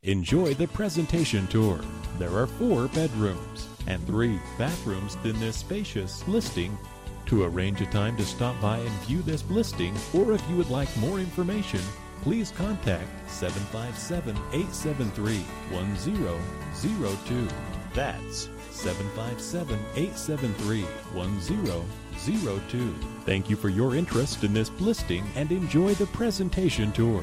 Enjoy the presentation tour. There are 4 bedrooms and 3 bathrooms in this spacious listing. To arrange a time to stop by and view this listing, or if you would like more information, please contact 757-873-1002. That's 757-873-1002. Thank you for your interest in this listing and enjoy the presentation tour.